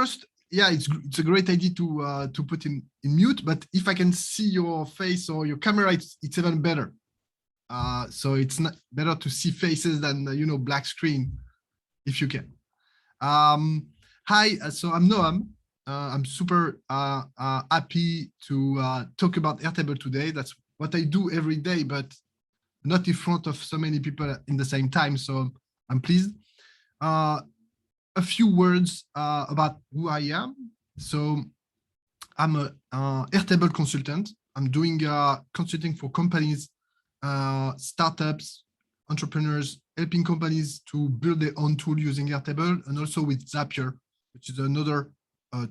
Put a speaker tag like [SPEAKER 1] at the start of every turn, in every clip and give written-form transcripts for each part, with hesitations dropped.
[SPEAKER 1] first, yeah, it's a great idea to put in mute, but if I can see your face or your camera, it's even better. So it's not better to see faces than black screen, if you can. Hi, so I'm Noam. I'm super happy to talk about Airtable today. That's what I do every day, but not in front of so many people in the same time. So I'm pleased. A few words about who I am. So I'm a Airtable consultant. I'm doing consulting for companies, startups, entrepreneurs, helping companies to build their own tool using Airtable, and also with Zapier, which is another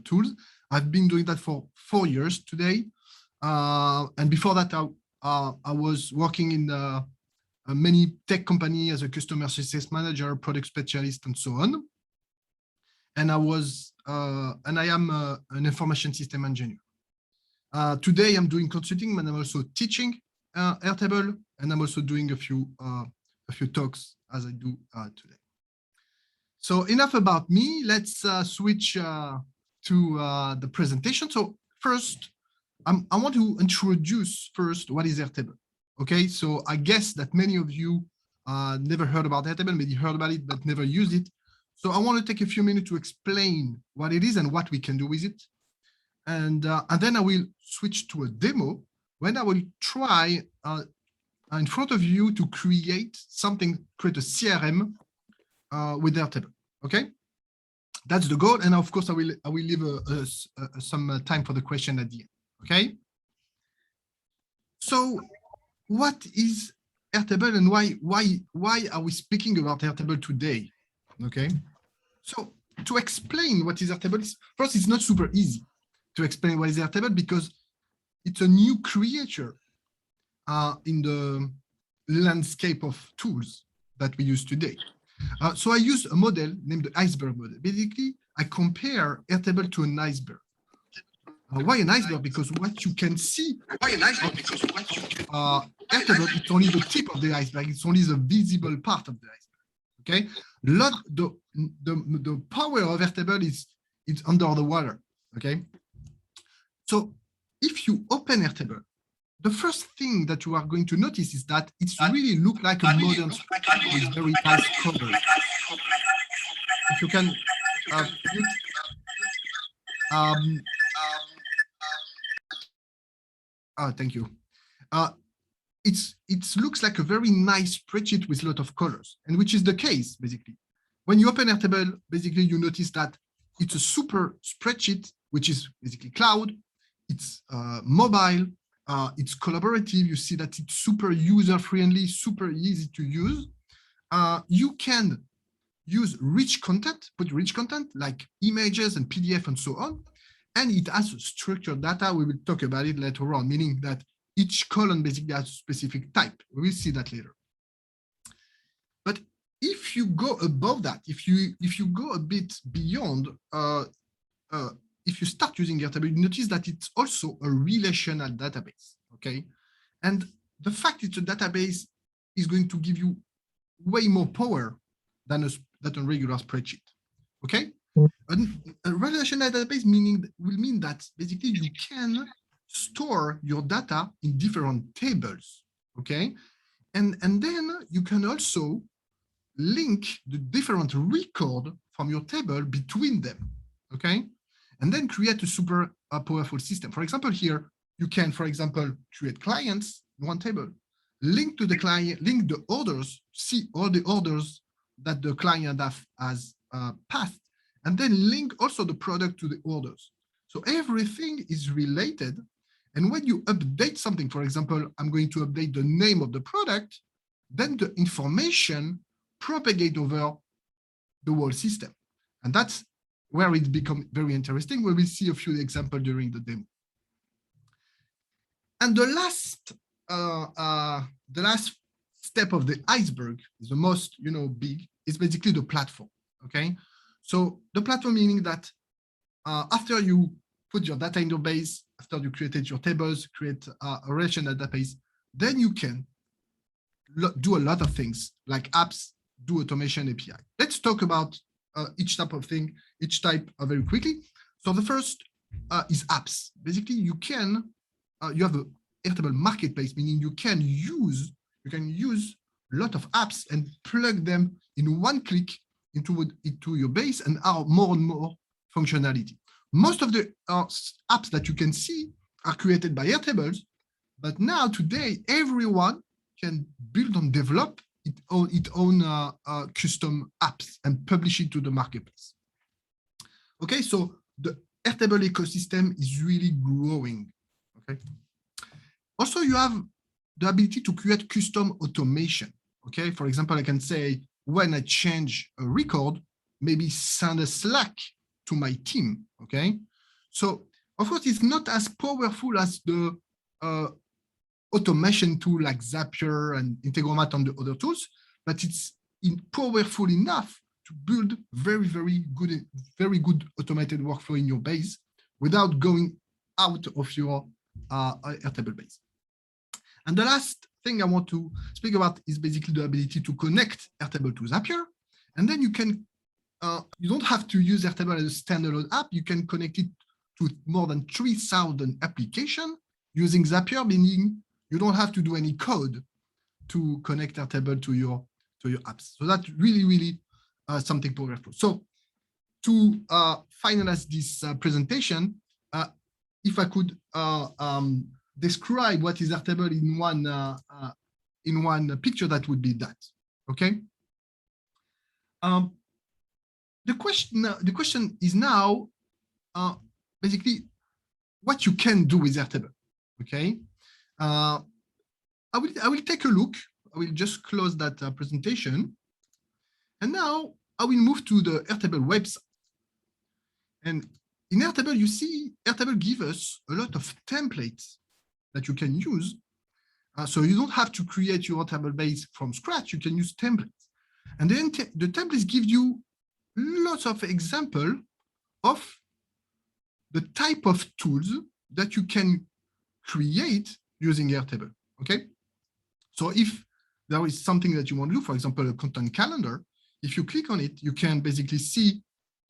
[SPEAKER 1] tool. I've been doing that for 4 years today. And before that, I was working in many tech companies as a customer success manager, product specialist, and so on. And I am an information system engineer. Today, I'm doing consulting, and I'm also teaching Airtable, and I'm also doing a few talks as I do today. So enough about me. Let's switch to the presentation. So first, I want to introduce first what is Airtable. Okay, so I guess that many of you never heard about Airtable, maybe heard about it, but never used it. So I want to take a few minutes to explain what it is and what we can do with it. And then I will switch to a demo when I will try in front of you to create a CRM with Airtable. Okay, that's the goal. And of course, I will leave some time for the question at the end. Okay. So what is Airtable, and why are we speaking about Airtable today? Okay, so to explain what is Airtable, first, it's not super easy to explain what is Airtable because it's a new creature in the landscape of tools that we use today. So I use a model named the iceberg model. Basically, I compare Airtable to an iceberg. Why an iceberg? Because what you can see, Airtable, it's only the tip of the iceberg. It's only the visible part of the iceberg. Okay, the power of Airtable is it's under the water. Okay, so if you open Airtable, the first thing that you are going to notice is that it's really look like a modern spreadsheet with very nice colors. If you can, thank you. It looks like a very nice spreadsheet with a lot of colors, and which is the case, basically. When you open Airtable, basically, you notice that it's a super spreadsheet, which is basically cloud. It's mobile. It's collaborative. You see that it's super user-friendly, super easy to use. You can use rich content, put rich content like images and PDF and so on. And it has structured data. We will talk about it later on, meaning that each column basically has a specific type. We will see that later. But if you go above that, if you go a bit beyond, if you start using Airtable, you notice that it's also a relational database. Okay, and the fact it's a database is going to give you way more power than a regular spreadsheet. Okay, a relational database will mean that basically you can store your data in different tables. Okay, and then you can also link the different record from your table between them. Okay, and then create a super powerful system. For example, here you can, for example, create clients in one table, link to the client, link the orders, see all the orders that the client has passed, and then link also the product to the orders. So everything is related. And when you update something, for example, I'm going to update the name of the product, then the information propagate over the whole system. And that's where it becomes very interesting. We will see a few examples during the demo. And the last step of the iceberg is the most, big, is basically the platform. Okay, so the platform meaning that after you put your data in your base, after you created your tables, create a relational database, then you can do a lot of things like apps, do automation API. Let's talk about each type of thing, each type very quickly. So the first is apps. Basically, you have a Airtable marketplace, meaning you can use a lot of apps and plug them in one click into your base and add more and more functionality. Most of the apps that you can see are created by Airtables, but now today everyone can build and develop its own custom apps and publish it to the marketplace. Okay, so the Airtable ecosystem is really growing. Okay. Also, you have the ability to create custom automation. Okay, for example, I can say when I change a record, maybe send a Slack to my team. Okay, so of course it's not as powerful as the automation tool like Zapier and Integromat and the other tools, but it's powerful enough to build very good automated workflow in your base without going out of your Airtable base. And the last thing I want to speak about is basically the ability to connect Airtable to Zapier. And then you can, you don't have to use Airtable as a standalone app. You can connect it to more than 3,000 applications using Zapier, meaning you don't have to do any code to connect Airtable to your apps. So that's really something powerful. So to finalize this presentation, if I could describe what is Airtable in one picture, that would be that. Okay. The question is now basically what you can do with Airtable. Okay. I will take a look. I will just close that presentation, and now I will move to the Airtable website. And in Airtable, you see Airtable gives us a lot of templates that you can use. So you don't have to create your Airtable base from scratch. You can use templates. And then the templates give you lots of examples of the type of tools that you can create using Airtable. Okay. So if there is something that you want to do, for example, a content calendar, if you click on it, you can basically see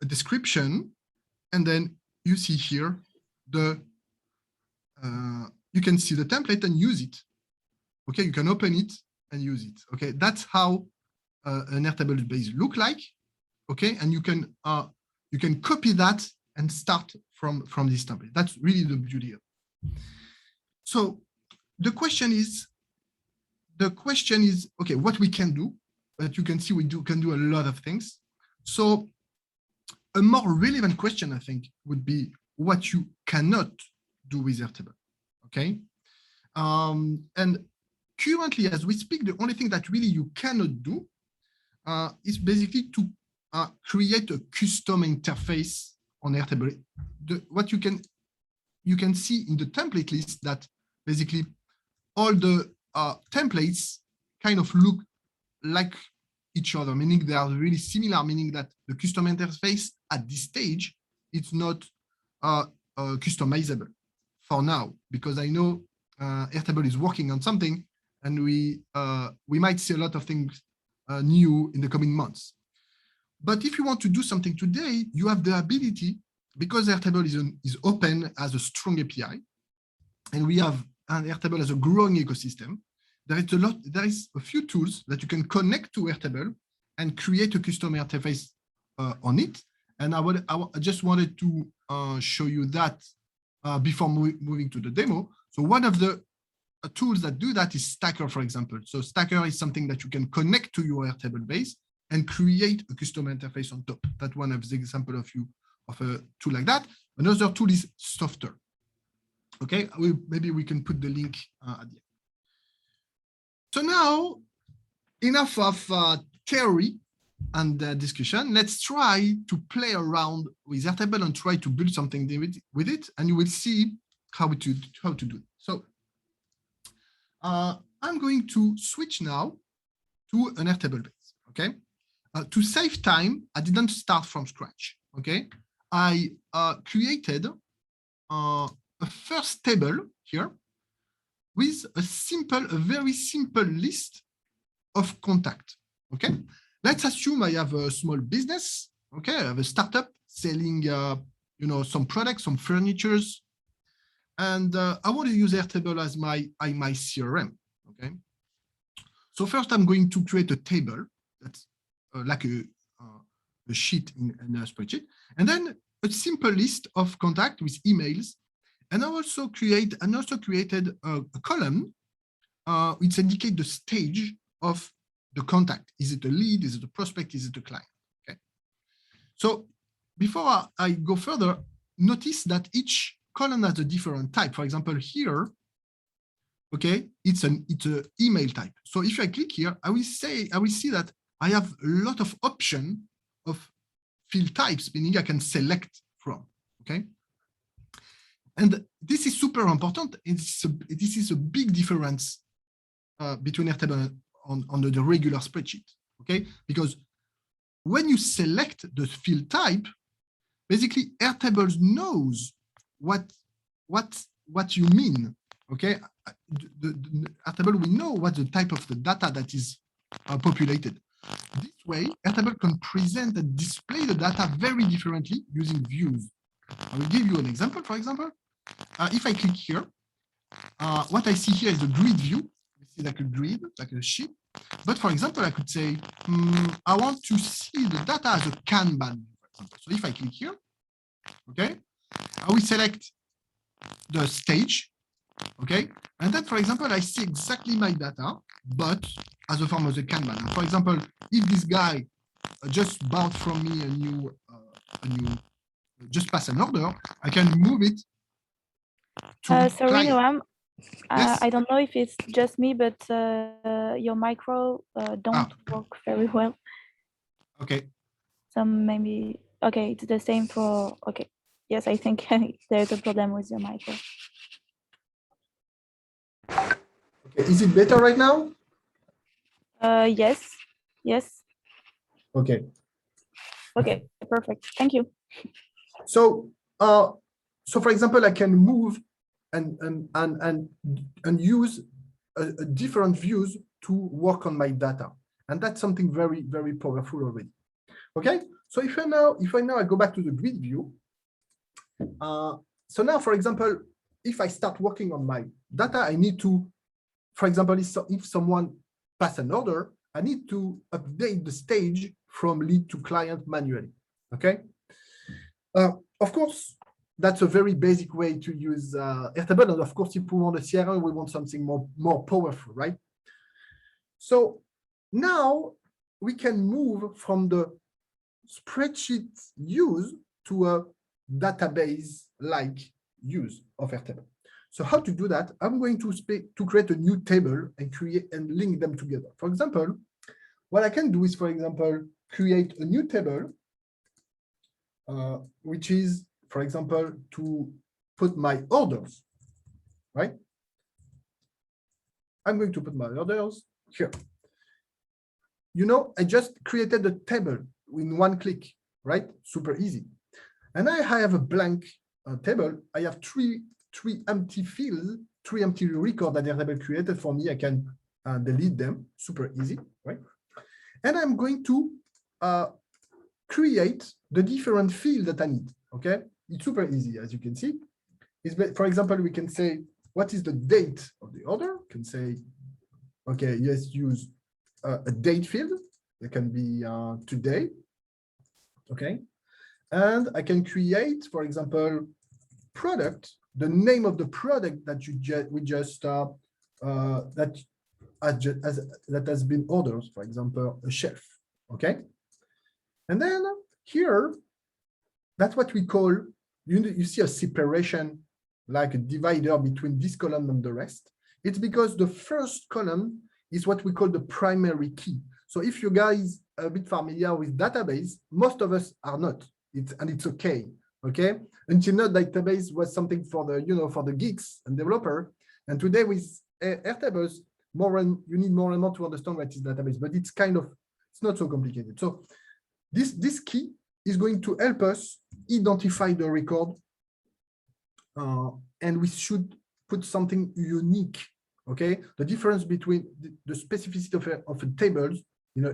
[SPEAKER 1] a description, and then you see here you can see the template and use it. Okay, you can open it and use it. Okay, that's how an Airtable base look like. Okay, and you can copy that and start from this template. That's really the beauty of it. So the question is, okay, what we can do. But you can see we can do a lot of things. So a more relevant question, I think, would be what you cannot do with Airtable. Okay. And currently, as we speak, the only thing that really you cannot do is basically to create a custom interface on Airtable. What you can see in the template list that basically all the templates kind of look like each other, meaning they are really similar, meaning that the custom interface at this stage, it's not customizable for now, because I know Airtable is working on something, and we might see a lot of things new in the coming months. But if you want to do something today, you have the ability, because Airtable is open as a strong API, and we have Airtable as a growing ecosystem. There is a few tools that you can connect to Airtable and create a custom interface on it. And I just wanted to show you that before moving to the demo. So one of the tools that do that is Stacker, for example. So Stacker is something that you can connect to your Airtable base and create a custom interface on top. That's one of the examples of a tool like that. Another tool is Softer. Okay, maybe we can put the link at the end. So now, enough of theory and discussion. Let's try to play around with Airtable and try to build something with it, and you will see how to do it. So I'm going to switch now to an Airtable base. Okay, to save time, I didn't start from scratch. Okay, I created a first table here with a very simple list of contact. Okay, let's assume I have a small business Okay, I have a startup selling, you know, some products, some furnitures, and I want to use Airtable as my CRM. Okay, so first I'm going to create a table that's like a sheet in a spreadsheet, and then a simple list of contact with emails. And I also created a column which indicates the stage of the contact. Is it a lead? Is it a prospect? Is it a client? Okay. So before I go further, notice that each column has a different type. For example, here, okay, it's an email type. So if I click here, I will see that I have a lot of options of field types, meaning I can select from. Okay. And this is super important. This is a big difference between Airtable on the regular spreadsheet, okay? Because when you select the field type, basically Airtable knows what you mean, okay? Airtable will know what the type of the data that is populated. This way, Airtable can present and display the data very differently using views. I will give you an example. For example, if I click here, what I see here is the grid view. You see like a grid, like a sheet. But for example, I could say, I want to see the data as a Kanban. So if I click here, okay, I will select the stage, okay? And then, for example, I see exactly my data, but as a form of the Kanban. And for example, if this guy just bought from me a new just pass an order, I can move it to
[SPEAKER 2] sorry, Noam.
[SPEAKER 1] Yes.
[SPEAKER 2] I don't know if it's just me, but your micro don't work very well.
[SPEAKER 1] Okay.
[SPEAKER 2] So maybe, okay, it's the same for, okay. Yes, I think there's a problem with your micro.
[SPEAKER 1] Okay. Is it better right now?
[SPEAKER 2] Yes. Yes.
[SPEAKER 1] Okay.
[SPEAKER 2] Okay, perfect. Thank you.
[SPEAKER 1] So, for example, I can move and use a different views to work on my data, and that's something very, very powerful already. Okay. So if I now go back to the grid view. So now, for example, if I start working on my data, I need to, for example, if someone pass an order, I need to update the stage from lead to client manually. Okay. Of course, that's a very basic way to use Airtable. And of course, if we want a CRM, we want something more powerful, right? So now we can move from the spreadsheet use to a database-like use of Airtable. So how to do that? I'm going to create a new table and create and link them together. For example, what I can do is, for example, create a new table, which is, for example, to put my orders, right? I'm going to put my orders here. You know, I just created a table in one click, right? Super easy. And I have a blank table. I have three empty fields, 3 empty records that Airtable created for me. I can delete them, super easy, right? And I'm going to create the different fields that I need, okay? It's super easy, as you can see. For example, we can say, what is the date of the order? We can say, okay, yes, use a date field. It can be today, okay? And I can create, for example, product, the name of the product that that has been ordered, for example, a shelf, okay? And then here, that's what we call, you see a separation, like a divider between this column and the rest. It's because the first column is what we call the primary key. So if you guys are a bit familiar with database, most of us are not. And it's okay. Until now, database was something for the for the geeks and developer. And today with Airtables, you need more and more to understand what is database, but it's not so complicated. So this key is going to help us identify the record, and we should put something unique. Okay, the difference between the specificity of a table in a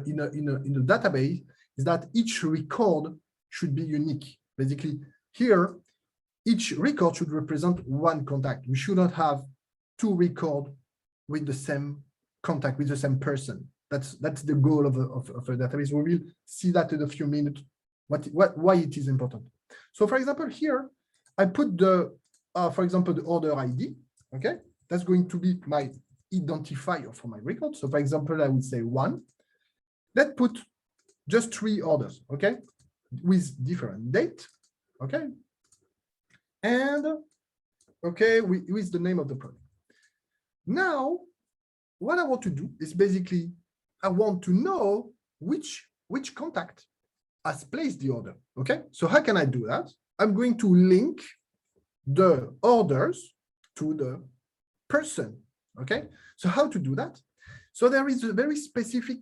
[SPEAKER 1] database is that each record should be unique. Basically, here, each record should represent one contact. We should not have two records with the same contact, with the same person. That's the goal of a database. We will see that in a few minutes, why it is important. So for example, here, I put for example, the order ID, okay? That's going to be my identifier for my record. So for example, I would say 1. Let's put just 3 orders, okay? With different date, okay? And, okay, with the name of the product. Now, what I want to do is basically, I want to know which contact has placed the order, okay? So how can I do that? I'm going to link the orders to the person, okay? So how to do that? So there is a very specific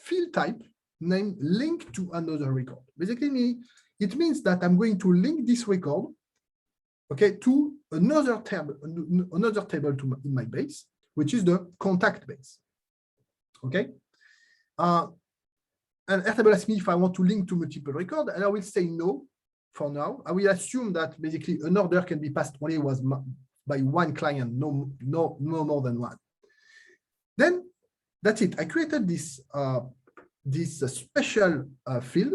[SPEAKER 1] field type named link to another record. Basically, it means that I'm going to link this record, okay, to another table in my base, which is the contact base, okay? And Airtable asks me if I want to link to multiple records, and I will say no for now. I will assume that basically an order can be passed only by one client, no more than one. Then that's it. I created this special field.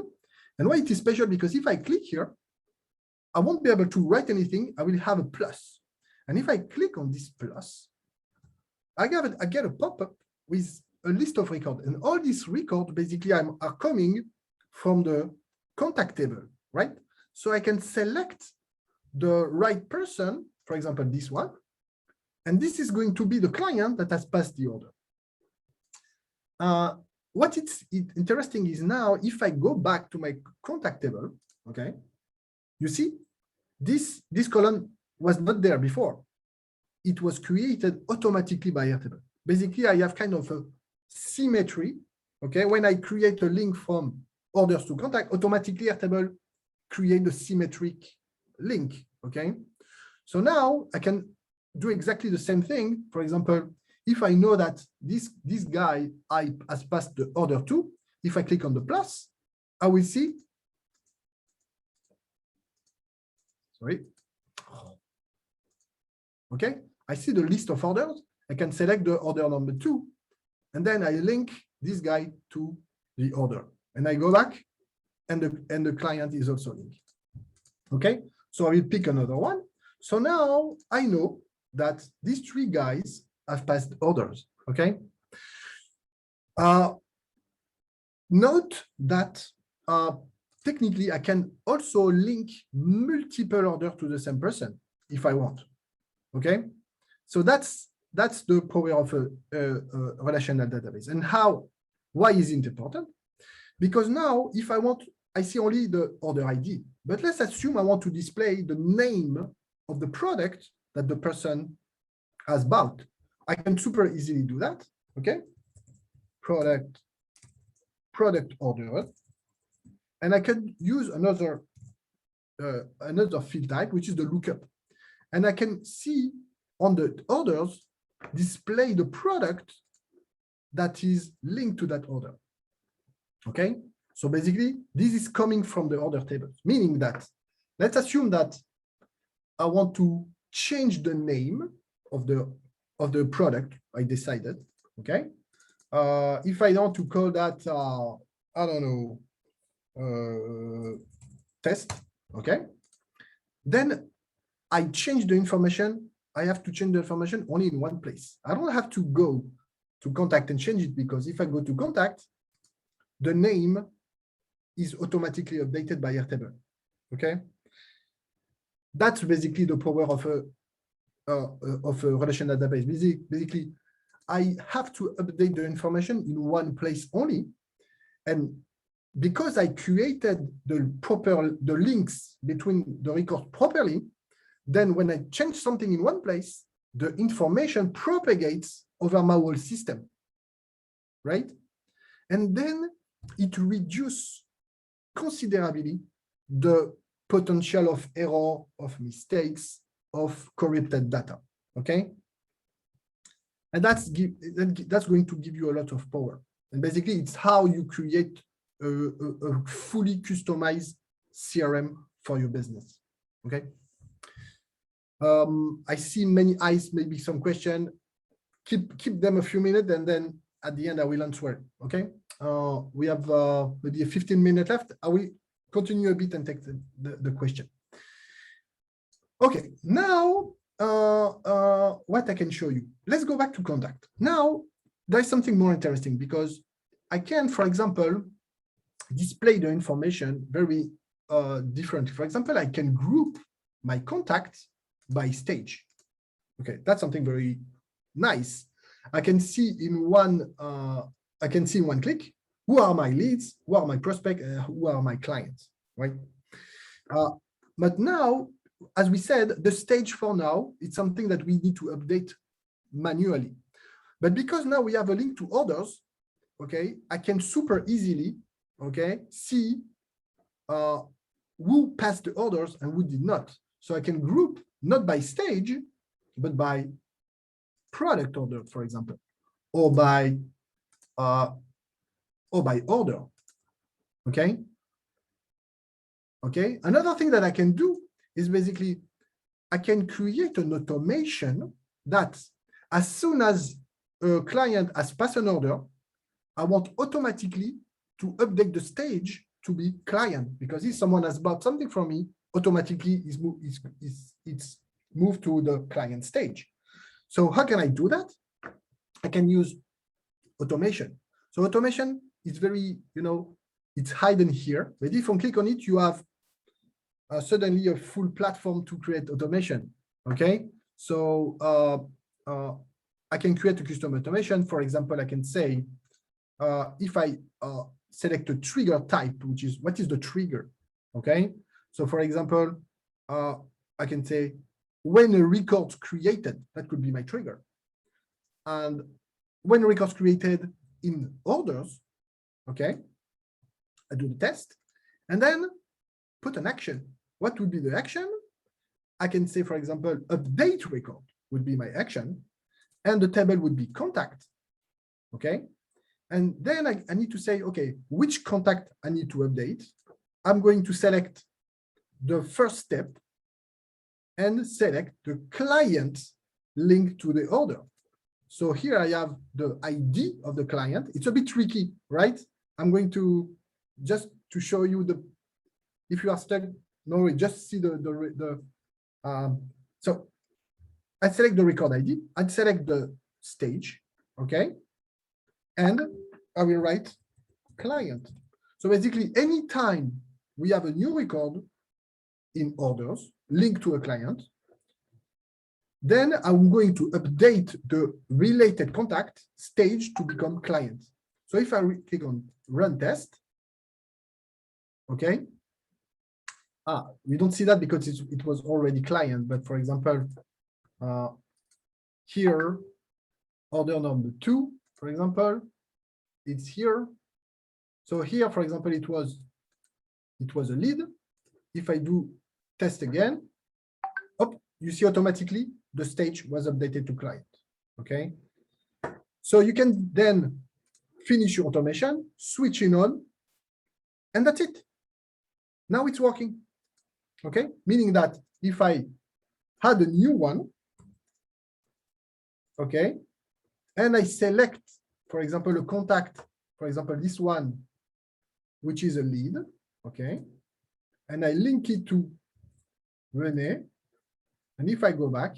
[SPEAKER 1] And why it is special? Because if I click here, I won't be able to write anything. I will have a plus. And if I click on this plus, I get a pop-up with a list of records. And all these records basically are coming from the contact table, right? So I can select the right person, for example, this one. And this is going to be the client that has passed the order. What it's interesting is now, if I go back to my contact table, okay, you see, this column was not there before. It was created automatically by Airtable. Basically, I have kind of a symmetry, okay? When I create a link from orders to contact, automatically Airtable create a symmetric link, okay? So now I can do exactly the same thing. For example, if I know that this guy has passed the order to, if I click on the plus, I will see, sorry, okay, I see the list of orders. I can select the order number 2, and then I link this guy to the order. And I go back, and the client is also linked. Okay, so I will pick another one. So now I know that these 3 guys have passed orders. Okay. Note that technically I can also link multiple orders to the same person if I want. Okay, so that's the power of a relational database. And why is it important? Because now if I want, I see only the order ID, but let's assume I want to display the name of the product that the person has bought. I can super easily do that, okay? Product order, and I can use another field type, which is the lookup, and I can see on the orders display the product that is linked to that order. Okay, so basically this is coming from the order table, meaning that let's assume that I want to change the name of the product I decided, okay? If I want to call that, I don't know, test, okay? Then I change the information. I have to change the information only in one place. I don't have to go to contact and change it, because if I go to contact, the name is automatically updated by Airtable, okay? That's basically the power of a relational database. Basically, I have to update the information in one place only. And because I created the links between the records properly, then when I change something in one place, the information propagates over my whole system, right? And then it reduces considerably the potential of error, of mistakes, of corrupted data, okay? And that's going to give you a lot of power. And basically, it's how you create a fully customized CRM for your business. Okay. I see many eyes, maybe some question. Keep them a few minutes, and then at the end I will answer. Okay. We have maybe a 15-minute left. I will continue a bit and take the question. Okay. Now, what I can show you. Let's go back to contact. Now, there's something more interesting because I can, for example, display the information very different. For example, I can group my contacts by stage. Okay, that's something very nice. I can see in one click who are my leads, who are my prospects, who are my clients, right? But now, as we said, the stage for now, it's something that we need to update manually. But because now we have a link to orders, okay, I can super easily, okay, see who passed the orders and who did not. So I can group not by stage, but by product order, for example, or by order. Okay. Okay. Another thing that I can do is basically I can create an automation that as soon as a client has passed an order, I want automatically to update the stage to be client, because if someone has bought something from me, automatically it's moved to the client stage. So how can I do that? I can use automation. So automation is very, it's hidden here. But if you click on it, you have suddenly a full platform to create automation. Okay, so I can create a custom automation. For example, I can say, if I select a trigger type, which is what is the trigger? Okay, so for example, I can say when a record's created, that could be my trigger. And when a record's created in orders, okay, I do the test and then put an action. What would be the action? I can say, for example, update record would be my action, and the table would be contact. Okay. And then I need to say, okay, which contact I need to update. I'm going to select the first step and select the client linked to the order. So here I have the ID of the client. It's a bit tricky, right? I'm going to just to show you the, if you are stuck, no, just see so I select the record ID, I select the stage, okay? And I will write client. So basically, anytime we have a new record in orders linked to a client, then I'm going to update the related contact stage to become client. So if I click on run test, okay, we don't see that because it was already client. But for example, here, order number 2, for example, it's here. So here, for example, it was a lead. If I do test again, you see automatically the stage was updated to client. Okay. So you can then finish your automation, switch it on, and that's it. Now it's working. Okay. Meaning that if I had a new one, okay, and I select, for example, a contact, for example, this one, which is a lead, okay, and I link it to René, and if I go back,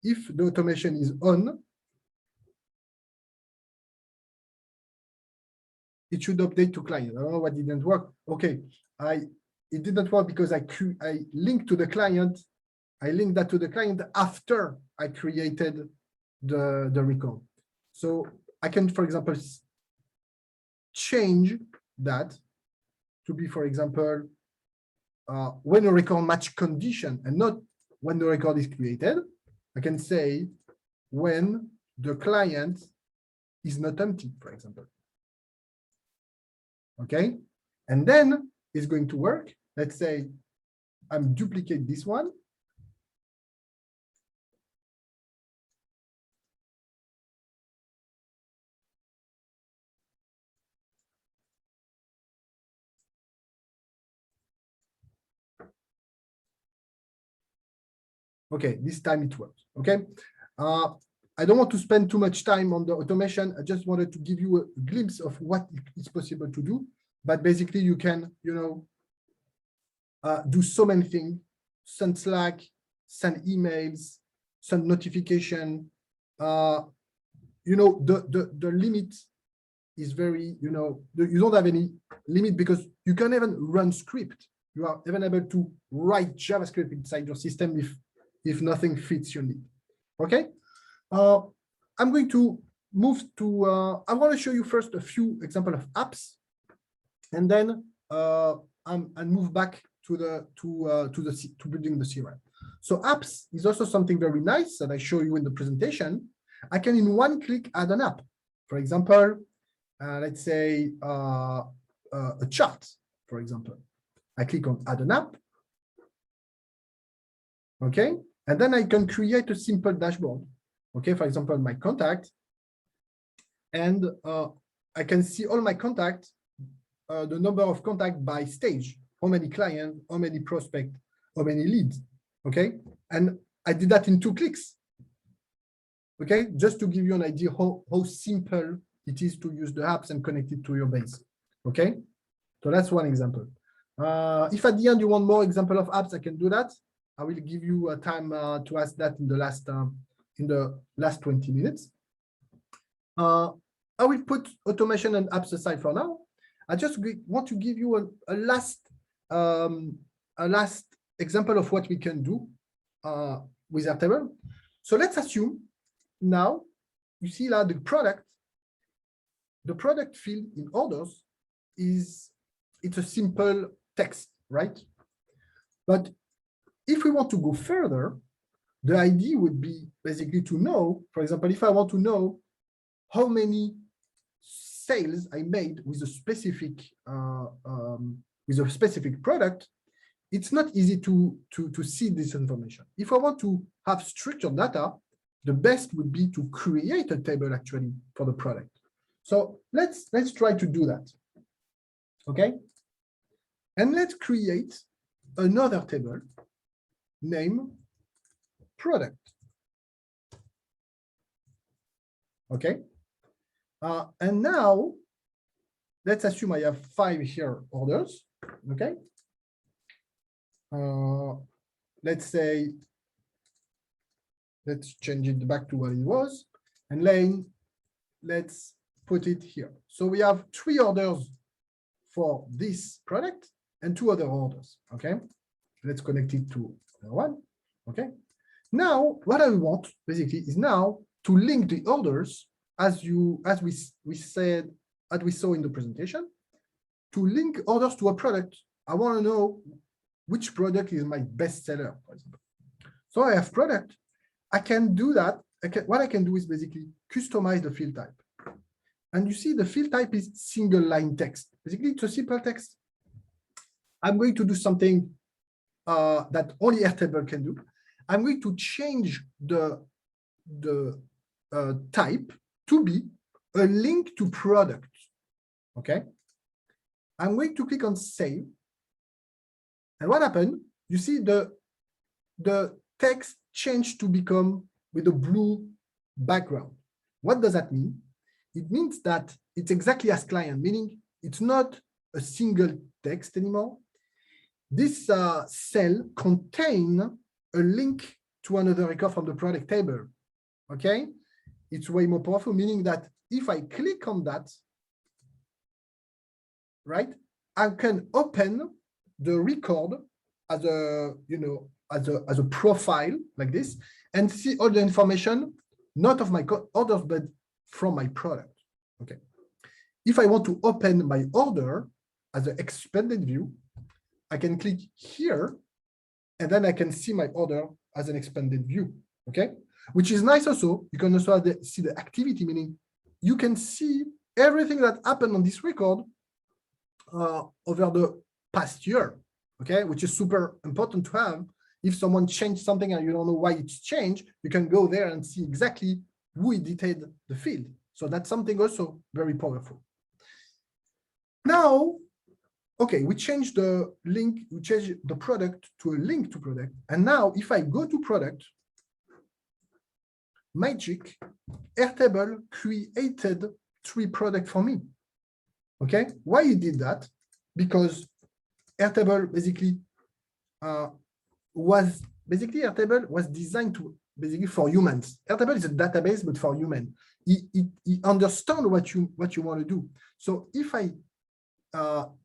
[SPEAKER 1] if the automation is on, it should update to client. I don't know what didn't work. Okay, it didn't work because I linked to the client. I linked that to the client after I created the record. So I can, for example, change that to be, for example, when a record match condition and not when the record is created. I can say when the client is not empty, for example. Okay, and then it's going to work. Let's say I'm duplicate this one. Okay, this time it works. Okay. I don't want to spend too much time on the automation. I just wanted to give you a glimpse of what is possible to do. But basically, you can, do so many things: send Slack, send emails, send notification. The limit is very, you don't have any limit because you can even run script. You are even able to write JavaScript inside your system if nothing fits your need. Okay. I'm going to move to, I want to show you first a few examples of apps, and then and move back to building the CRM. So apps is also something very nice that I show you in the presentation. I can in one click add an app. For example, let's say a chart, for example. I click on add an app. Okay, and then I can create a simple dashboard. Okay, for example, my contact, and I can see all my contacts, the number of contacts by stage, how many clients, how many prospects, how many leads. Okay, and I did that in 2 clicks. Okay, just to give you an idea how simple it is to use the apps and connect it to your base. Okay, so that's one example. If at the end you want more example of apps, I can do that. I will give you a time to ask that in the last 20 minutes. I will put automation and apps aside for now. I just want to give you a last example of what we can do with Airtable. So let's assume now you see that the product field in orders it's a simple text, right? But if we want to go further, the idea would be basically to know, for example, if I want to know how many sales I made with a specific product, it's not easy to see this information. If I want to have structured data, the best would be to create a table actually for the product. So let's try to do that. Okay, and let's create another table named product. Okay, and now let's assume I have 5 here orders. Okay, let's say, let's change it back to what it was, and then let's put it here. So we have 3 orders for this product and 2 other orders. Okay, let's connect it to one. Okay, now what I want basically is now to link the orders as we saw in the presentation, to link orders to a product. I want to know which product is my best seller, for example. So I have product. I can do that. What I can do is basically customize the field type. And you see the field type is single line text. Basically, it's a simple text. I'm going to do something that only Airtable can do. I'm going to change the type to be a link to product. Okay. I'm going to click on save. And what happened? You see the text changed to become with a blue background. What does that mean? It means that it's exactly as client, meaning it's not a single text anymore. This cell contains a link to another record from the product table. Okay, it's way more powerful, meaning that if I click on that, right, I can open the record as a as a profile like this and see all the information, not of my orders, but from my product. Okay. If I want to open my order as an expanded view, I can click here, and then I can see my order as an expanded view. Okay, which is nice also. You can also see the activity, meaning you can see everything that happened on this record over the past year. Okay, which is super important to have. If someone changed something and you don't know why it's changed, you can go there and see exactly who edited the field. So that's something also very powerful. Now, okay, we change the link, we change the product to a link to product. And now if I go to product, magic, Airtable created 3 products for me. Okay, why it did that? Because Airtable basically Airtable was designed to basically for humans. Airtable is a database, but for humans. He understands what you want to do. So if I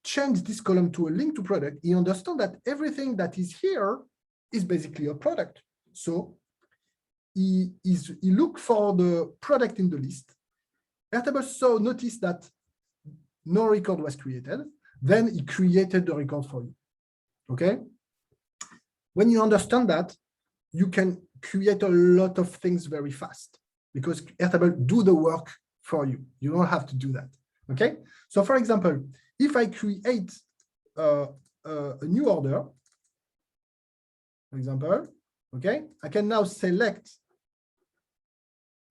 [SPEAKER 1] change this column to a link to product, he understands that everything that is here is basically a product. So he looked for the product in the list. Airtable noticed that no record was created. Then he created the record for you. Okay. When you understand that, you can create a lot of things very fast because Airtable do the work for you. You don't have to do that. Okay. So for example, if I create a new order, for example, okay, I can now select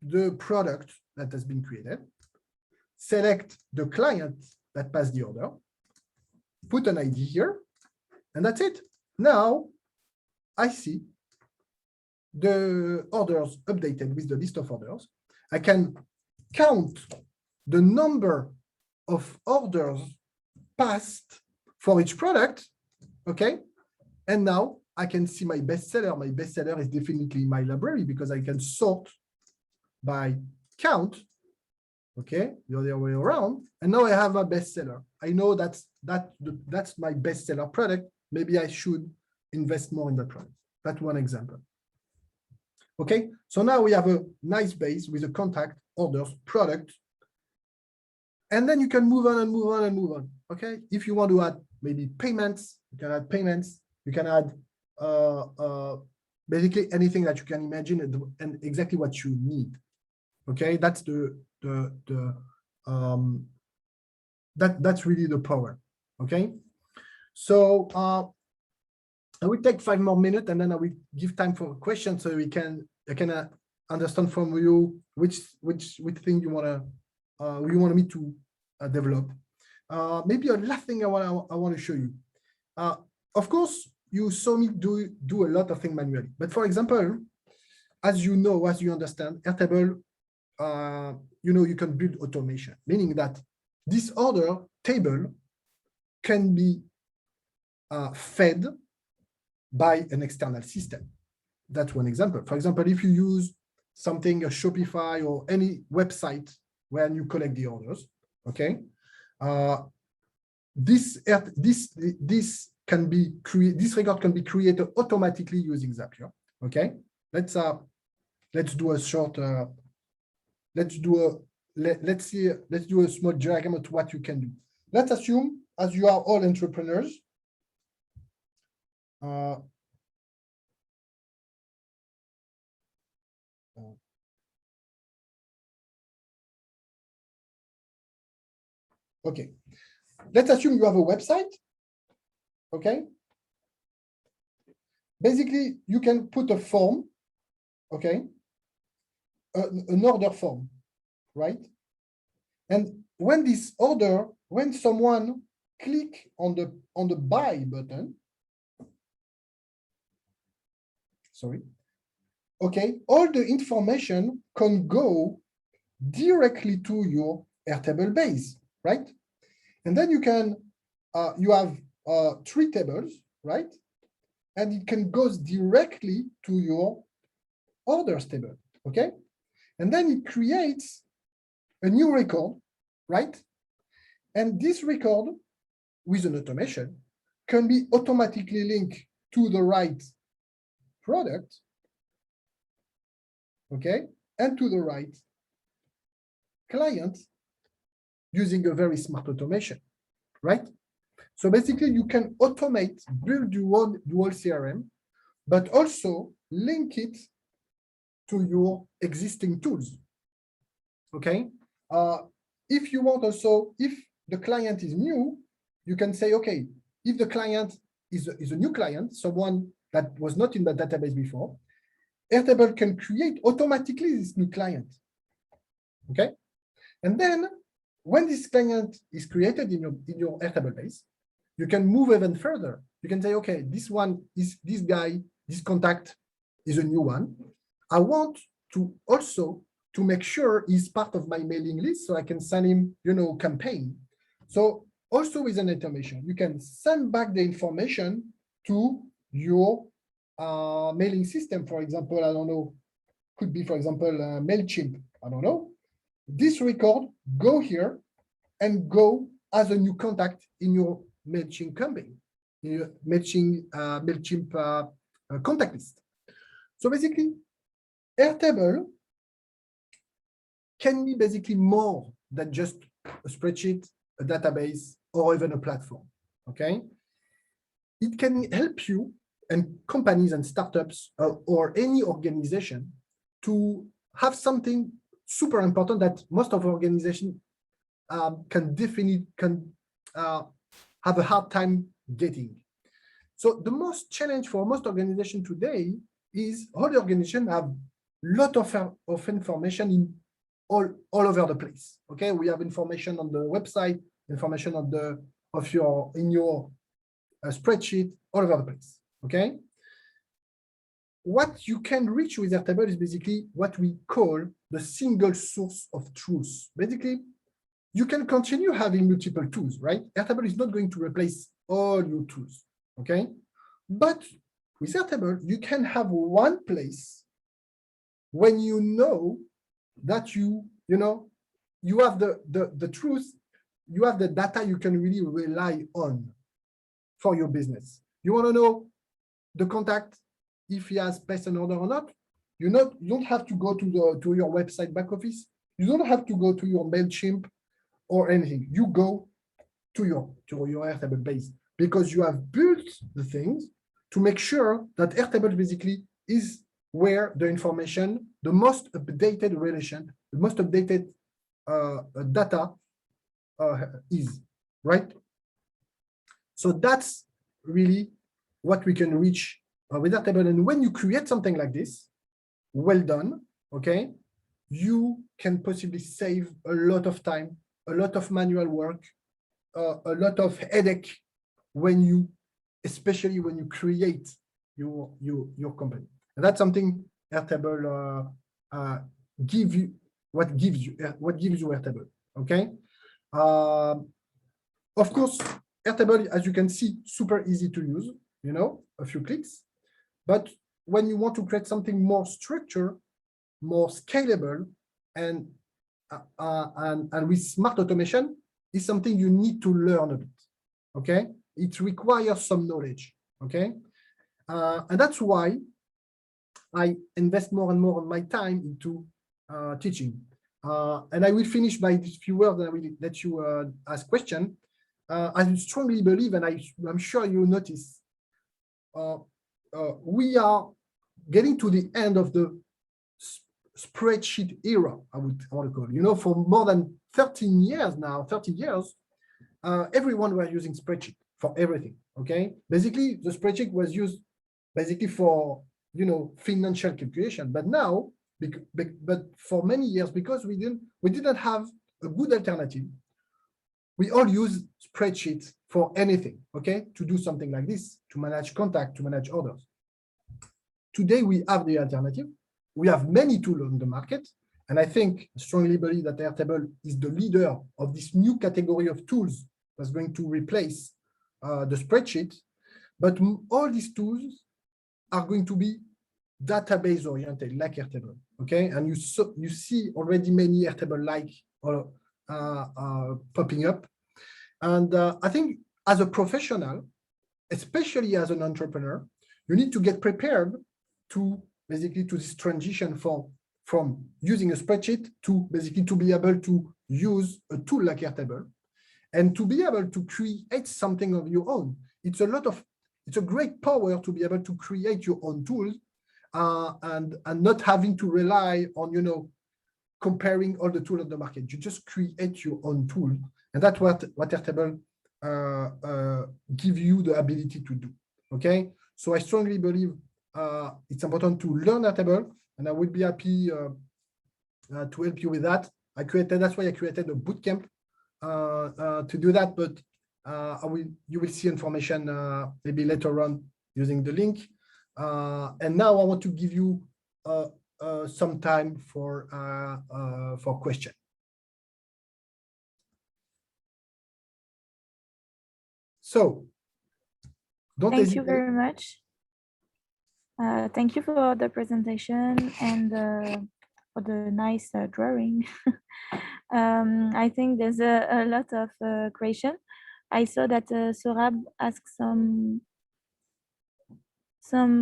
[SPEAKER 1] the product that has been created, select the client that passed the order, put an ID here, and that's it. Now I see the orders updated with the list of orders. I can count the number of orders passed for each product, okay? And now I can see my bestseller. My bestseller is definitely my library because I can sort by count, okay, the other way around. And now I have a bestseller. I know that's my bestseller product. Maybe I should invest more in that product. That's one example. Okay, so now we have a nice base with a contact, orders, product. And then you can move on and move on and move on. Okay, if you want to add maybe payments, you can add payments. You can add basically anything that you can imagine and exactly what you need. Okay, that's that's really the power. Okay, so I will take 5 more minutes and then I will give time for questions so I can understand from you which thing you want me to develop. Maybe a last thing I want to show you. Of course, you saw me do a lot of things manually, but for example, as you know, as you understand, Airtable, you can build automation, meaning that this order table can be fed by an external system. That's one example. For example, if you use something, a Shopify or any website where you collect the orders, okay, this record can be created automatically using Zapier. Okay, let's do a short. Let's do a small diagram of what you can do. Let's assume, as you are all entrepreneurs, okay, let's assume you have a website. Okay, basically you can put a form, okay, an order form, right? And when someone click on the buy button, sorry, okay, all the information can go directly to your Airtable base, right? And then you can you have 3 tables, right? And it can go directly to your orders table, okay? And then it creates a new record, right? And this record with an automation can be automatically linked to the right product, okay? And to the right client using a very smart automation, right? So basically you can automate, build dual CRM, but also link it to your existing tools, okay? If you want also, if the client is new, you can say, okay, if the client is a new client, someone that was not in the database before, Airtable can create automatically this new client, okay? And then when this client is created in your Airtable base,
[SPEAKER 3] you can move even further. You can say, okay, this one is this guy, this contact is a new one. I want to also to make sure he's part of my mailing list so I can send him, campaign. So also with an automation, you can send back the information to your mailing system. For example, I don't know, could be, for example, MailChimp. I don't know. This record, go here and go as a new contact in your MailChimp campaign, in your MailChimp contact list. So basically, Airtable can be basically more than just a spreadsheet, a database, or even a platform, okay? It can help you and companies and startups or any organization to have something super important that most of organizations can have a hard time getting. So the most challenge for most organizations today is all the organizations have a lot of information in all over the place. Okay, we have information on the website, information on in your spreadsheet, all over the place. Okay, what you can reach with Airtable is basically what we call the single source of truth. Basically, you can continue having multiple tools, right? Airtable is not going to replace all your tools, okay? But with Airtable, you can have one place when you know that you have the truth, you have the data you can really rely on for your business. You want to know the contact, if he has placed an order or not. You don't have to go to your website back office. You don't have to go to your MailChimp or anything. You go to your Airtable base because you have built the things to make sure that Airtable basically is where the information, the most updated relation, the most updated data is, right? So that's really what we can reach with Airtable. And when you create something like this, well done, okay, you can possibly save a lot of time, a lot of manual work, a lot of headache especially when you create your company. And that's something Airtable gives you Airtable, okay? Of course, Airtable, as you can see, super easy to use, a few clicks. But when you want to create something more structured, more scalable, and with smart automation, is something you need to learn a bit, okay? It requires some knowledge, okay? And that's why I invest more and more of my time into teaching. And I will finish by these few words, and I will let you ask questions. I strongly believe, and I'm sure you notice, we are getting to the end of the spreadsheet era, I want to call it. For more than 13 years now, everyone was using spreadsheet for everything, okay? Basically, the spreadsheet was used basically for, financial calculation. But now, but for many years, because we didn't have a good alternative, we all use spreadsheets for anything, okay? To do something like this, to manage contact, to manage orders. Today, we have the alternative. We have many tools on the market. And I strongly believe that Airtable is the leader of this new category of tools that's going to replace the spreadsheet. But all these tools are going to be database oriented, like Airtable, okay? And you see already many Airtable-like popping up. And I think as a professional, especially as an entrepreneur, you need to get prepared to this transition from using a spreadsheet to be able to use a tool like Airtable and to be able to create something of your own. It's a great power to be able to create your own tools and not having to rely on, comparing all the tools on the market. You just create your own tool. And that's what Airtable give you the ability to do, okay? So I strongly believe it's important to learn Airtable, and I would be happy to help you with that. That's why I created a bootcamp to do that. But you will see information maybe later on using the link. And now I want to give you some time for question. So don't
[SPEAKER 2] Thank
[SPEAKER 3] hesitate.
[SPEAKER 2] you very much. Thank you for the presentation and for the nice drawing. I think there's a lot of question. I saw that Sorab asked some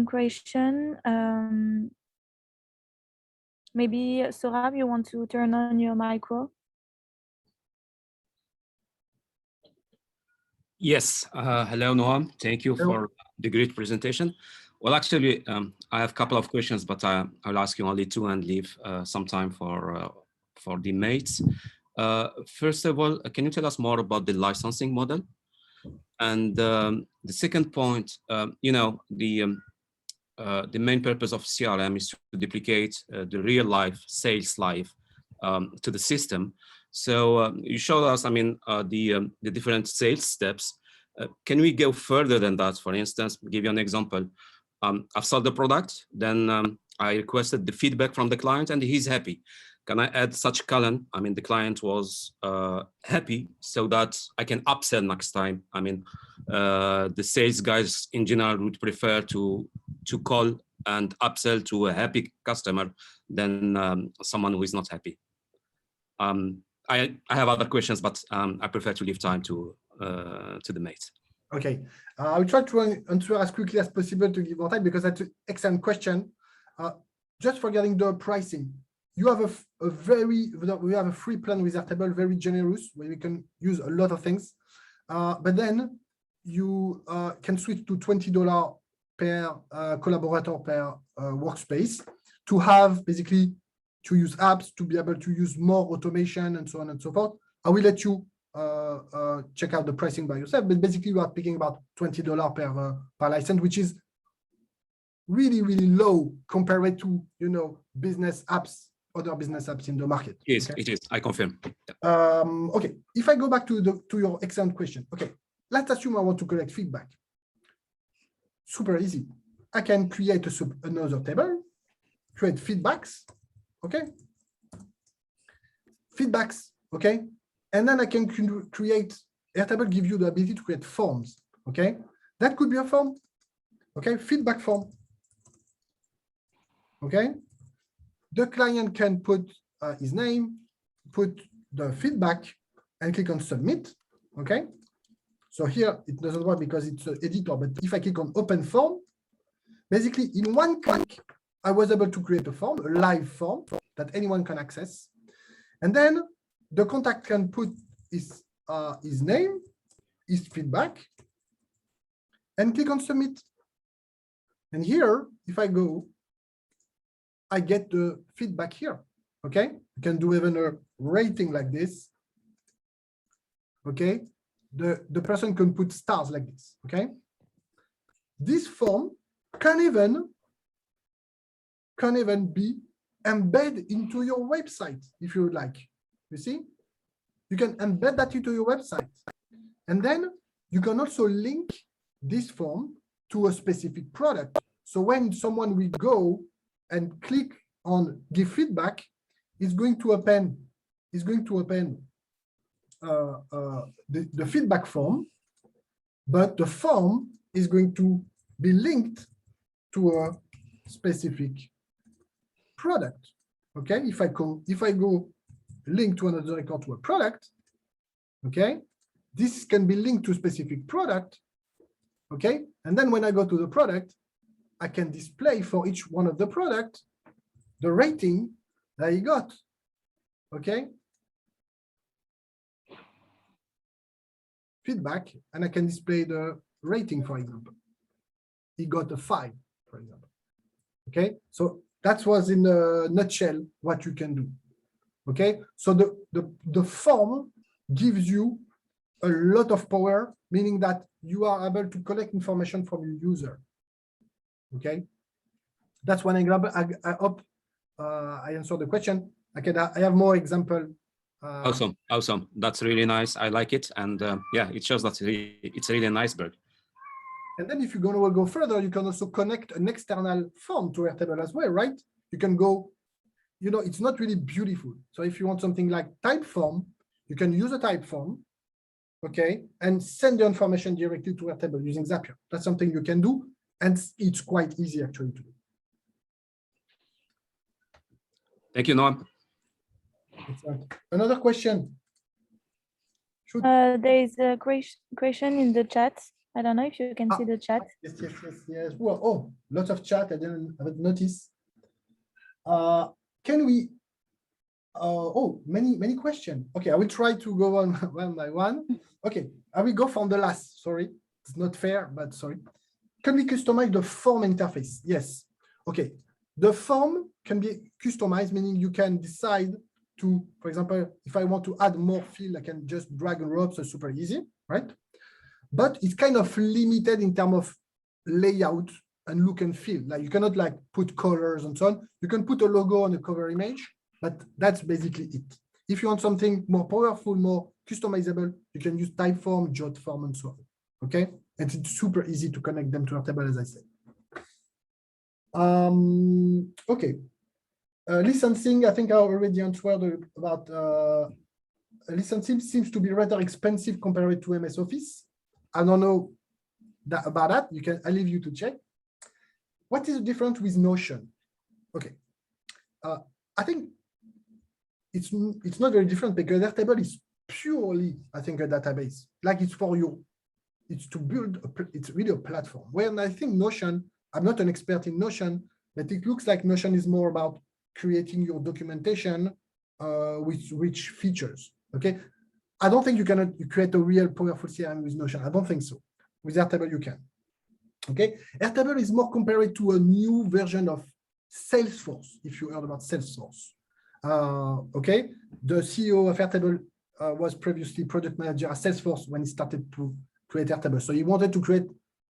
[SPEAKER 2] question. Maybe Sorab, you want to turn on your micro?
[SPEAKER 4] Yes. Hello, Noam. Thank you for the great presentation. Well, actually, I have a couple of questions, but I'll ask you only two and leave some time for the mates. First of all, can you tell us more about the licensing model? And the second point, you know, the main purpose of CRM is to duplicate the real life sales life to the system. So you showed us, I mean, the different sales steps. Can we go further than that? For instance, give you an example. I've sold the product, then I requested the feedback from the client and he's happy. Can I add such column? I mean, the client was happy so that I can upsell next time. I mean, the sales guys in general would prefer to call and upsell to a happy customer than someone who is not happy. I have other questions, but I prefer to leave time to the mates.
[SPEAKER 3] Okay, I will try to answer as quickly as possible to give more time because that's an excellent question. Just regarding the pricing, you have we have a free plan with Airtable, very generous, where we can use a lot of things. But then you can switch to $20 per collaborator per workspace to have basically to use apps, to be able to use more automation and so on and so forth. I will let you check out the pricing by yourself, but basically we are speaking about $20 per license, which is really, really low compared to, you know, business apps, other business apps in the market.
[SPEAKER 4] Yes,
[SPEAKER 3] okay?
[SPEAKER 4] it is. I confirm.
[SPEAKER 3] Okay, if I go back to your excellent question, okay, let's assume I want to collect feedback. Super easy. I can create another table, create feedbacks, okay? Feedbacks, okay? And then I can create, Airtable give you the ability to create forms, okay? That could be a form, okay? Feedback form, okay? The client can put his name, put the feedback, and click on submit, okay? So here it doesn't work because it's an editor, but if I click on open form, basically in one click, I was able to create a form, a live form that anyone can access. And then the contact can put his name, his feedback, and click on submit. And here, if I go, I get the feedback here, okay? You can do even a rating like this, okay? The person can put stars like this, okay? This form can even be embedded into your website if you would like. You see? You can embed that into your website. And then you can also link this form to a specific product. So when someone will go and click on give feedback, it's going to open the feedback form, but the form is going to be linked to a specific product. Okay, if I go link to another record to a product, okay, this can be linked to a specific product, okay, and then when I go to the product, I can display for each one of the product the rating that he got, okay, feedback, and I can display the rating, for example. He got a 5, for example. Okay, so that was in a nutshell what you can do. Okay, so the form gives you a lot of power, meaning that you are able to collect information from your user. Okay, that's one example. I hope I answered the question. I have more example
[SPEAKER 4] Awesome, awesome. That's really nice. I like it, and yeah, it shows that it's really an iceberg.
[SPEAKER 3] And then if you're going to go further, you can also connect an external form to Airtable as well, right? You can go, you know, it's not really beautiful. So if you want something like type form, you can use a type form, okay, and send the information directly to Airtable using Zapier. That's something you can do, and it's quite easy actually to do.
[SPEAKER 4] Thank you, Noam.
[SPEAKER 3] Excellent. Another question?
[SPEAKER 2] There is a question in the chat. I don't know if you can see the chat.
[SPEAKER 3] Yes. Well, oh, lots of chat. I haven't noticed. Can we? Oh, many questions. Okay, I will try to go on one by one. Okay, I will go from the last. Sorry, it's not fair, but sorry. Can we customize the form interface? Yes. Okay, the form can be customized, meaning you can decide to, for example, if I want to add more field, I can just drag and drop, so super easy, right? But it's kind of limited in terms of layout and look and feel. Like you cannot like put colors and so on. You can put a logo on the cover image, but that's basically it. If you want something more powerful, more customizable, you can use Typeform, Jotform, and so on. Okay, and it's super easy to connect them to Airtable, as I said. Okay, licensing. I think I already answered about licensing. Seems to be rather expensive compared to MS Office. I don't know about that. I'll leave you to check. What is the difference with Notion? Okay, I think it's not very different because Airtable is purely, I think, a database. Like it's for you. It's to build. It's really a platform. When I think Notion, I'm not an expert in Notion, but it looks like Notion is more about creating your documentation with rich features. Okay. I don't think you can create a real powerful CRM with Notion. I don't think so. With Airtable, you can. Okay. Airtable is more compared to a new version of Salesforce, if you heard about Salesforce. Okay. The CEO of Airtable was previously product manager at Salesforce when he started to create Airtable. So he wanted to create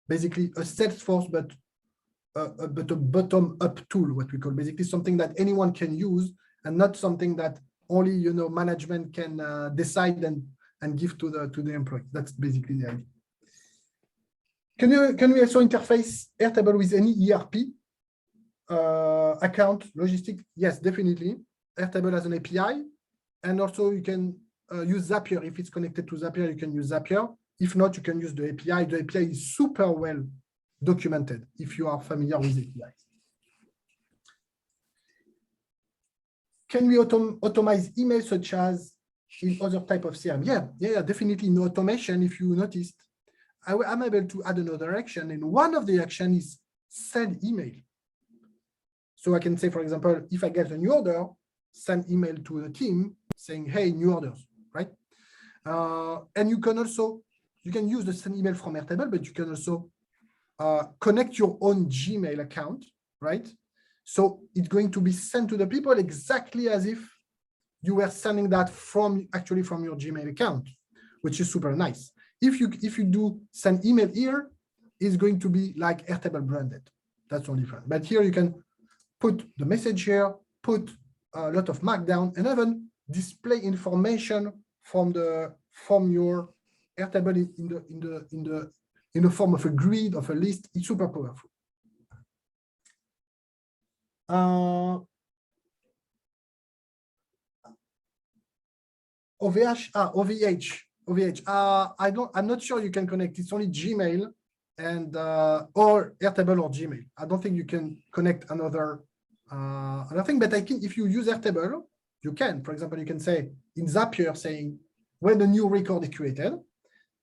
[SPEAKER 3] basically a Salesforce, but a bottom-up tool, what we call basically something that anyone can use and not something that only management can decide and give to the employee. That's basically the idea. Can we also interface Airtable with any ERP account logistic? Yes, definitely. Airtable has an API, and also you can use Zapier. If it's connected to Zapier, you can use Zapier. If not, you can use the API. The API is super well documented if you are familiar with APIs. Can we automate emails such as in other type of CRM? Yeah, definitely. In automation, if you noticed, I'm able to add another action, and one of the action is send email. So I can say, for example, if I get a new order, send email to the team saying, hey, new orders, right? And you can use the send email from Airtable, but you can also connect your own Gmail account, right? So it's going to be sent to the people exactly as if you were sending that from your Gmail account, which is super nice. If you do send email here, it's going to be like Airtable branded. That's only fun. But here you can put the message here, put a lot of markdown, and even display information from your Airtable in the form of a grid, of a list. It's super powerful. OVH. I'm not sure you can connect. It's only Gmail and or Airtable or Gmail. I don't think you can connect another thing. But I think if you use Airtable, you can. For example, you can say in Zapier saying when a new record is created.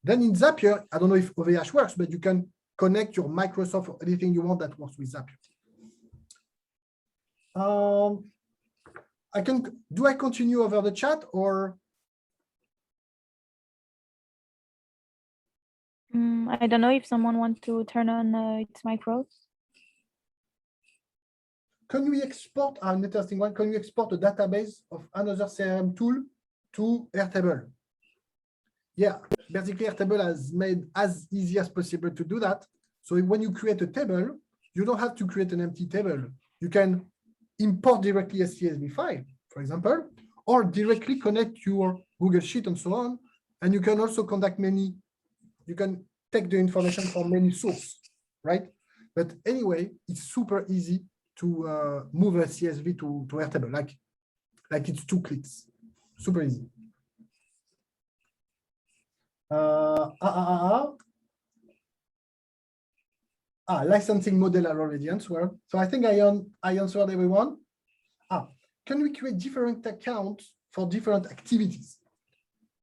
[SPEAKER 3] Then in Zapier, I don't know if OVH works, but you can connect your Microsoft or anything you want that works with Zapier. Do I continue over the chat or?
[SPEAKER 2] I don't know if someone wants to turn on its micro.
[SPEAKER 3] Can we export an interesting one? Can you export a database of another CRM tool to Airtable? Yeah, basically Airtable has made as easy as possible to do that. So when you create a table, you don't have to create an empty table. You can import directly a CSV file, for example, or directly connect your Google Sheet and so on. And you can also contact many, you can take the information from many sources, right? But anyway, it's super easy to move a CSV to Airtable, like it's 2 clicks, super easy. Licensing model I already answered. So I think I answered everyone. Can we create different accounts for different activities?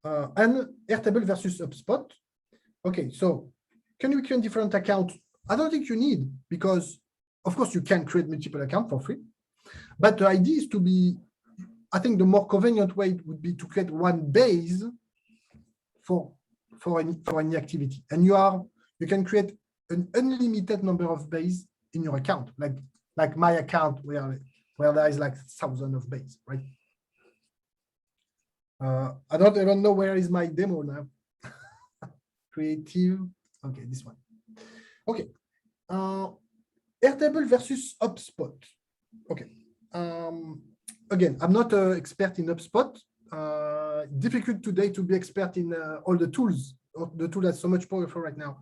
[SPEAKER 3] And Airtable versus HubSpot. Okay, so can we create different accounts? I don't think you need, because of course you can create multiple accounts for free. But the idea is to be, I think the more convenient way would be to create one base for any activity. And you can create an unlimited number of bases in your account, like my account where there is like thousands of bases, right? I don't even know where is my demo now. Creative, okay, this one. Okay, Airtable versus HubSpot. Okay, again, I'm not an expert in HubSpot. Difficult today to be expert in all the tools. The tool that's so much powerful right now.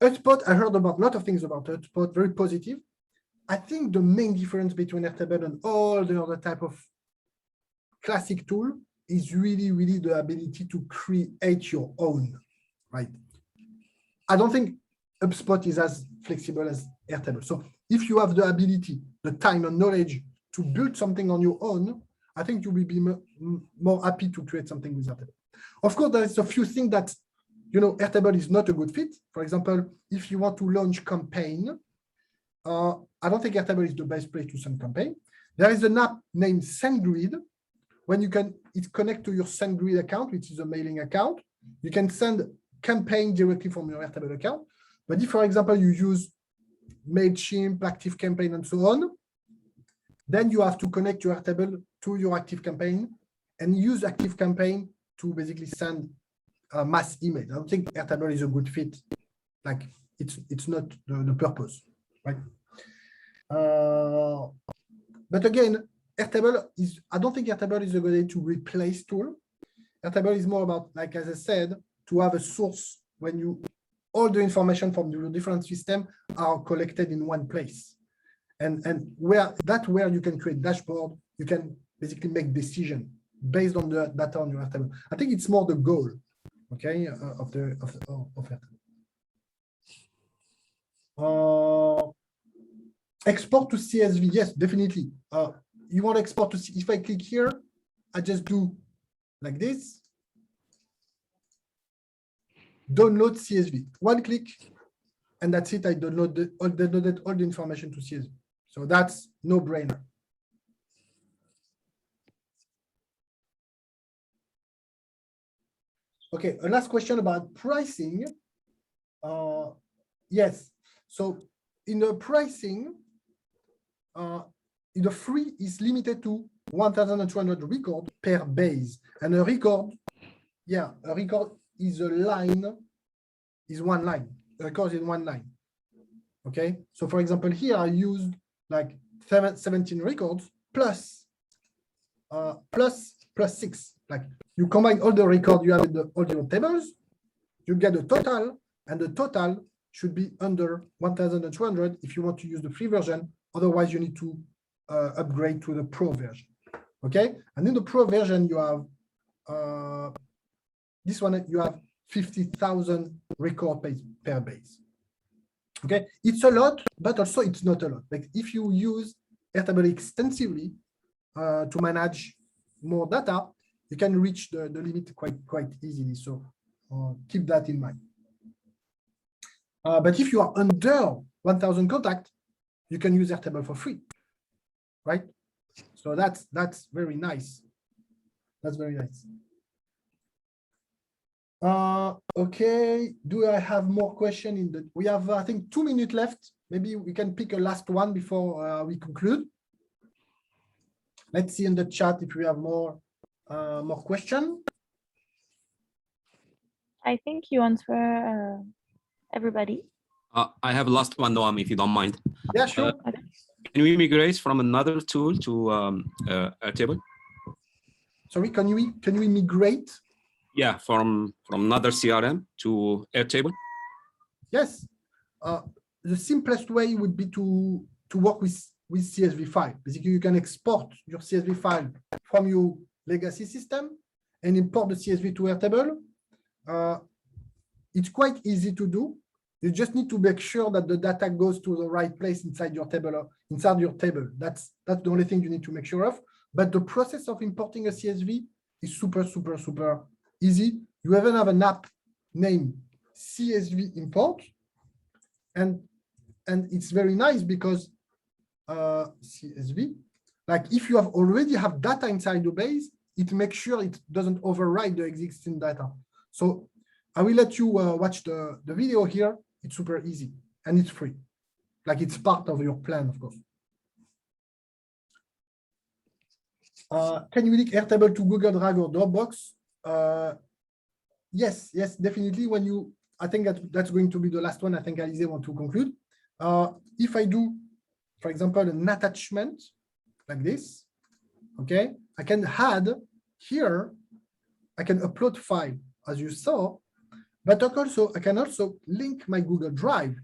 [SPEAKER 3] HubSpot, I heard about a lot of things about HubSpot, very positive. I think the main difference between Airtable and all the other type of classic tool is really the ability to create your own, right? I don't think HubSpot is as flexible as Airtable. So if you have the ability, the time and knowledge to build something on your own, I think you will be more happy to create something with Airtable. Of course, there's a few things that, Airtable is not a good fit. For example, if you want to launch campaign, I don't think Airtable is the best place to send campaign. There is an app named SendGrid. When it connects to your SendGrid account, which is a mailing account, you can send campaign directly from your Airtable account. But if, for example, you use MailChimp, ActiveCampaign, and so on, then you have to connect your Airtable to your ActiveCampaign and use ActiveCampaign to basically send mass email. I don't think Airtable is a good fit. Like it's not the purpose, right? But again, Airtable is, I don't think Airtable is a good way to replace tool. Airtable is more about, like as I said, to have a source when all the information from the different systems are collected in one place. And where you can create dashboard, you can basically make decision based on the data on your Airtable. I think it's more the goal, okay, of Airtable. Export to CSV, yes, definitely. You want to export to, if I click here, I just do like this. Download CSV, 1 click, and that's it. I downloaded all the information to CSV. So that's no brainer. Okay, a last question about pricing. Yes, so in the pricing, the free is limited to 1,200 records per base. And a record is one line. A record is 1 line. Okay, so for example, here I used like 17 records plus 6. Like you combine all the records you have in all your tables, you get a total, and the total should be under 1,200 if you want to use the free version. Otherwise, you need to upgrade to the pro version. Okay, and in the pro version, you have this one. You have 50,000 records per base. Okay, it's a lot, but also it's not a lot. Like if you use Airtable extensively to manage more data, you can reach the limit quite easily. So keep that in mind. But if you are under 1,000 contacts, you can use Airtable for free, right? So that's very nice. That's very nice. Okay, do I have more questions? We have, I think, 2 minutes left. Maybe we can pick a last one before we conclude. Let's see in the chat if we have more questions.
[SPEAKER 2] I think you answer everybody.
[SPEAKER 4] I have a last one, Noam, if you don't mind.
[SPEAKER 3] Yeah, sure.
[SPEAKER 4] Can we migrate from another tool to Airtable?
[SPEAKER 3] Sorry, can we migrate?
[SPEAKER 4] Yeah, from another CRM to Airtable.
[SPEAKER 3] Yes. The simplest way would be to work with CSV file. Basically, you can export your CSV file from your legacy system and import the CSV to Airtable. It's quite easy to do. You just need to make sure that the data goes to the right place inside your table. That's the only thing you need to make sure of. But the process of importing a CSV is super easy. You even have an app named CSV import, and it's very nice because CSV, like if you already have data inside the base, it makes sure it doesn't override the existing data. So I will let you watch the video here. It's super easy and it's free. Like it's part of your plan, of course. Can you link Airtable to Google Drive or Dropbox? Yes, definitely. I think that's going to be the last one. I think Alizé want to conclude. If I do, for example, an attachment like this, okay, I can add here, I can upload file as you saw, but I can also link my Google Drive,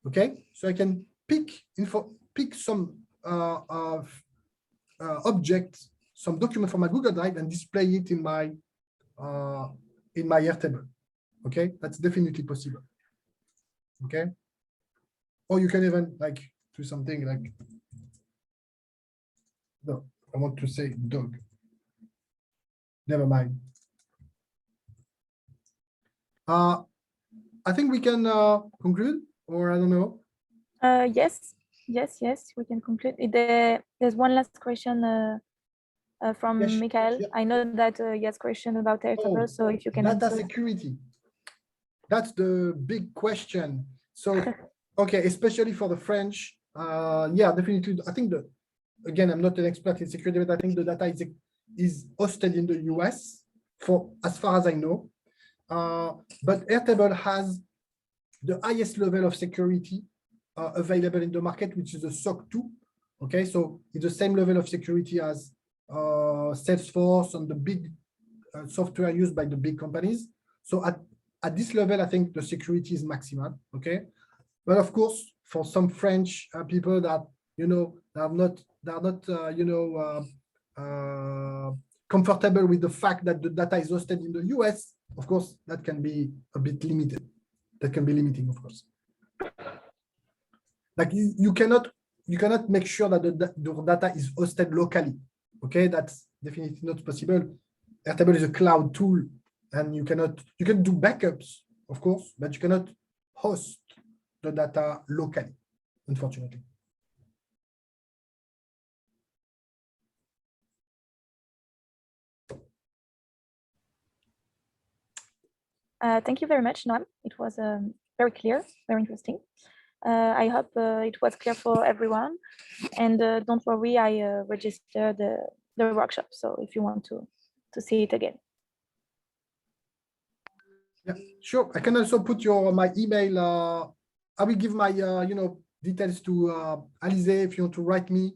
[SPEAKER 3] okay? So I can pick some object, some document from my Google Drive and display it in my Airtable, okay? That's definitely possible, okay? Or you can even like do something like, no, I want to say dog. Never mind. I think we can conclude, or I don't know.
[SPEAKER 2] Yes, we can conclude. There's one last question from
[SPEAKER 3] Yes,
[SPEAKER 2] Michael.
[SPEAKER 3] yeah.
[SPEAKER 2] I know that he has question about Airtable, so if you can
[SPEAKER 3] Data
[SPEAKER 2] answer.
[SPEAKER 3] security. That's the big question. So, okay, especially for the French, yeah, definitely. I think again, I'm not an expert in security, but I think the data is hosted in the US, for as far as I know. But Airtable has the highest level of security available in the market, which is a SOC 2. Okay, so it's the same level of security as Salesforce and the big software used by the big companies. So at this level, I think the security is maximal. Okay, but of course, for some French people that are not comfortable with the fact that the data is hosted in the US, of course, that can be a bit limited. That can be limiting, of course. Like you cannot make sure that the data is hosted locally. Okay, that's definitely not possible. Airtable is a cloud tool, and you can do backups, of course, but you cannot host the data locally, unfortunately.
[SPEAKER 2] Thank you very much, Noam. It was very clear, very interesting. I hope it was clear for everyone. And don't worry, I registered the workshop. So if you want to see it again.
[SPEAKER 3] Yeah, sure. I can also put my email. I will give my details to Alizé if you want to write me